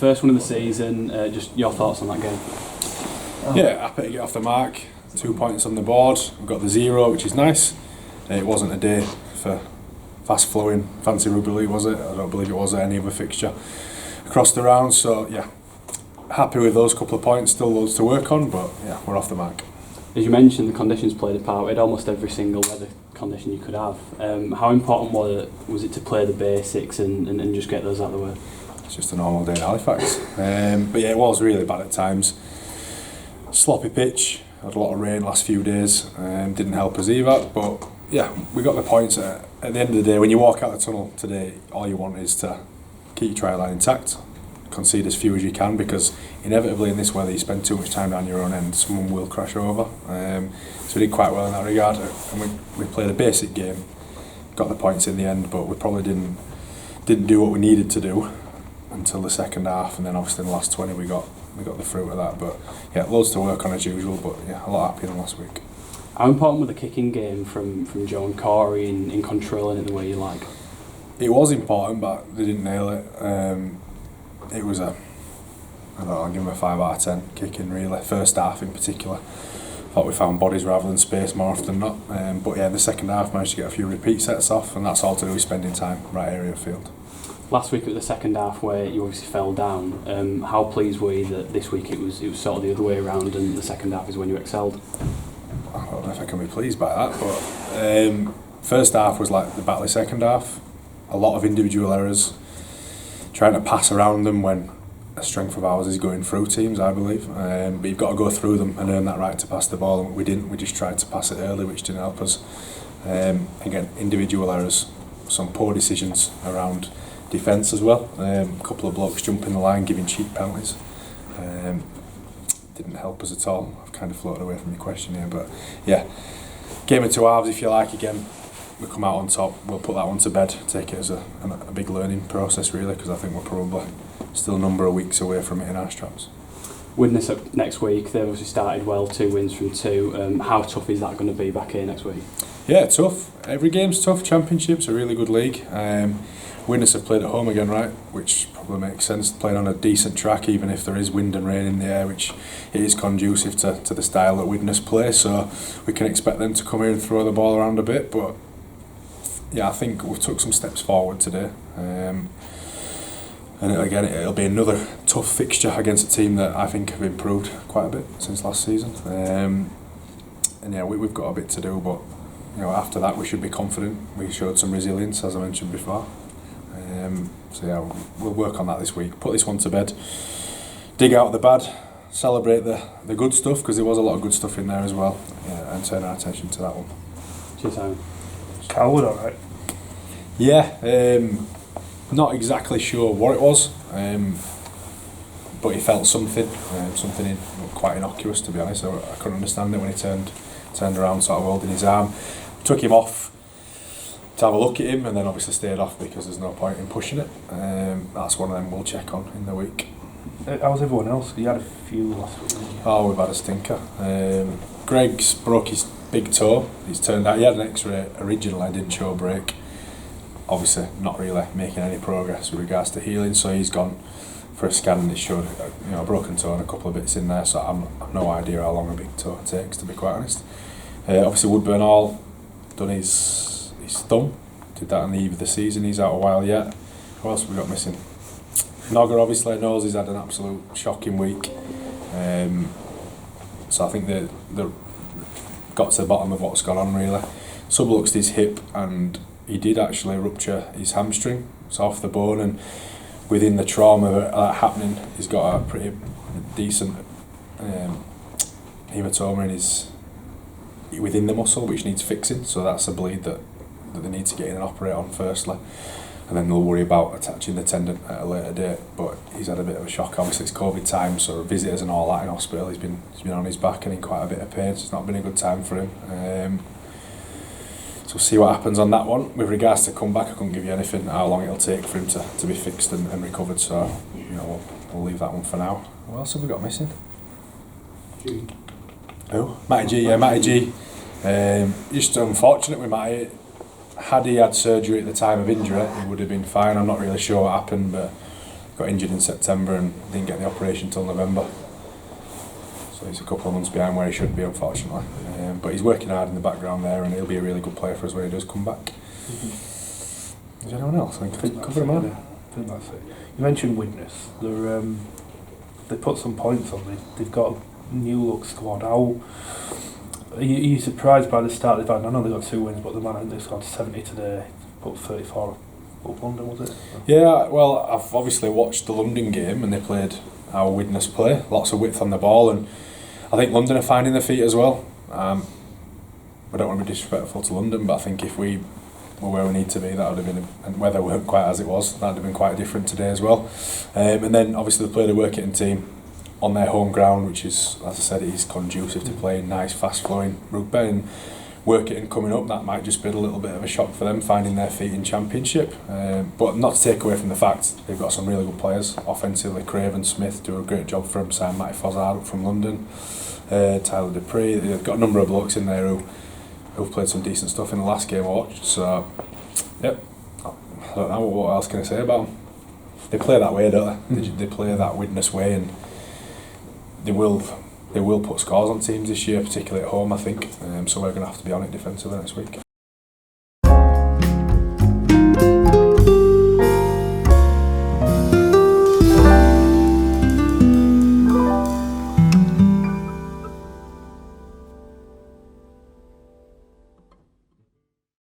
first one of the season, just your thoughts on that game? Yeah, happy to get off the mark. 2 points on the board. We've got the 0, which is nice. It wasn't a day for fast flowing fancy rugby league, was it? I don't believe it was any other fixture across the round. So yeah, happy with those couple of points. Still loads to work on, but yeah, we're off the mark. As you mentioned, the conditions played a part. We had almost every single weather condition you could have. How important was it to play the basics and just get those out of the way? It's just a normal day in Halifax. But yeah, it was really bad at times. Sloppy pitch. Had a lot of rain last few days. Didn't help us either. But yeah, we got the points. At the end of the day, when you walk out the tunnel today, all you want is to keep your try line intact. Concede as few as you can, because inevitably in this weather you spend too much time down your own end, someone will crash over. So we did quite well in that regard, and we played a basic game, got the points in the end, but we probably didn't do what we needed to do until the second half, and then obviously in the last 20 we got the fruit of that. But yeah, loads to work on as usual, but yeah, a lot happier than last week. How important was the kicking game from Joe and Corey in controlling it the way you like? It was important, but they didn't nail it. It was I don't know, I'll give them a 5 out of 10 kicking really. First half in particular, thought we found bodies rather than space more often than not. But yeah, in the second half managed to get a few repeat sets off, and that's all to do with spending time right area of field. Last week at the second half where you obviously fell down, how pleased were you that this week it was sort of the other way around and the second half is when you excelled? I don't know if I can be pleased by that, but first half was like the battle. Second half, a lot of individual errors, trying to pass around them when a strength of ours is going through teams, I believe. But you've got to go through them and earn that right to pass the ball, and we didn't. We just tried to pass it early, which didn't help us. Again, individual errors, some poor decisions around defence as well. A couple of blokes jumping the line, giving cheap penalties. Didn't help us at all. I've kind of floated away from your question here, but yeah, game of 2 halves if you like. Again, we come out on top. We'll put that one to bed, take it as a big learning process really, because I think we're probably still a number of weeks away from it in our straps. Widnes up next week, they've obviously started well, 2 wins from 2. How tough is that going to be back here next week? Yeah, tough. Every game's tough. Championship's a really good league. Widnes have played at home again, right, which probably makes sense, playing on a decent track even if there is wind and rain in the air, which it is conducive to the style that Widnes play, so we can expect them to come here and throw the ball around a bit. But yeah, I think we've took some steps forward today, and again it'll be another tough fixture against a team that I think have improved quite a bit since last season, and yeah, we've got a bit to do, but you know, after that we should be confident. We showed some resilience, as I mentioned before. So yeah, we'll work on that this week. Put this one to bed, dig out the bad, celebrate the good stuff, because there was a lot of good stuff in there as well, and turn our attention to that one. Cheers, Simon. Coward, alright. Yeah, not exactly sure what it was, but he felt something in, quite innocuous to be honest. I couldn't understand it when he turned around, sort of holding his arm. Took him off to have a look at him, and then obviously stayed off because there's no point in pushing it. That's one of them we'll check on in the week. How's everyone else? You had a few last week, didn't you? Oh, we've had a stinker. Greg's broke his big toe. He's turned out, he had an x-ray originally, didn't show a break. Obviously not really making any progress with regards to healing, so he's gone for a scan and it showed a broken toe and a couple of bits in there, so I've no idea how long a big toe takes, to be quite honest. Obviously Woodburn Hall done his thumb, did that on the eve of the season. He's out a while yet. Who else have we got missing? Nogger obviously knows he's had an absolute shocking week, so I think they got to the bottom of what's gone on really. Subluxed his hip and he did actually rupture his hamstring. It's off the bone, and within the trauma of that happening, he's got a pretty decent hematoma within the muscle, which needs fixing. So that's a bleed that they need to get in and operate on firstly, and then they'll worry about attaching the tendon at a later date. But he's had a bit of a shock. Obviously it's COVID time, so visitors and all that in hospital. He's been on his back and in quite a bit of pain, so it's not been a good time for him. So we'll see what happens on that one. With regards to comeback, I couldn't give you anything how long it'll take for him to be fixed and recovered, so we'll leave that one for now. What else have we got missing? G. Who? Matty G, yeah, Matty G. Just unfortunate with Matty. Had he had surgery at the time of injury, he would have been fine. I'm not really sure what happened, but got injured in September and didn't get the operation till November. So he's a couple of months behind where he should be, unfortunately. But he's working hard in the background there, and he'll be a really good player for us when he does come back. Is there anyone else? I think cover him out. I think that's it. You mentioned Widnes. They put some points on. They've got a new look squad. How are you surprised by the start they've had? I know they got 2 wins, but the man they scored 70 today, put 34 up London, was it? Yeah, well, I've obviously watched the London game, and they played our Widnes play. Lots of width on the ball, and I think London are finding their feet as well. I don't want to be disrespectful to London, but I think if we were where we need to be, that would have been, and weather weren't quite as it was, that would have been quite different today as well. And then obviously they played a working team on their home ground, which is, as I said, it is conducive to playing nice, fast-flowing rugby, and working coming up, that might just be a little bit of a shock for them, finding their feet in Championship. But not to take away from the fact they've got some really good players. Offensively, Craven Smith do a great job for them, signed Matty Fozzard up from London, Tyler Dupree. They've got a number of blokes in there who've played some decent stuff in the last game I watched. So, yep, I don't know, what else can I say about them? They play that way, don't they? They play that Widnes way, and they will put scores on teams this year, particularly at home, I think. So we're going to have to be on it defensively next week.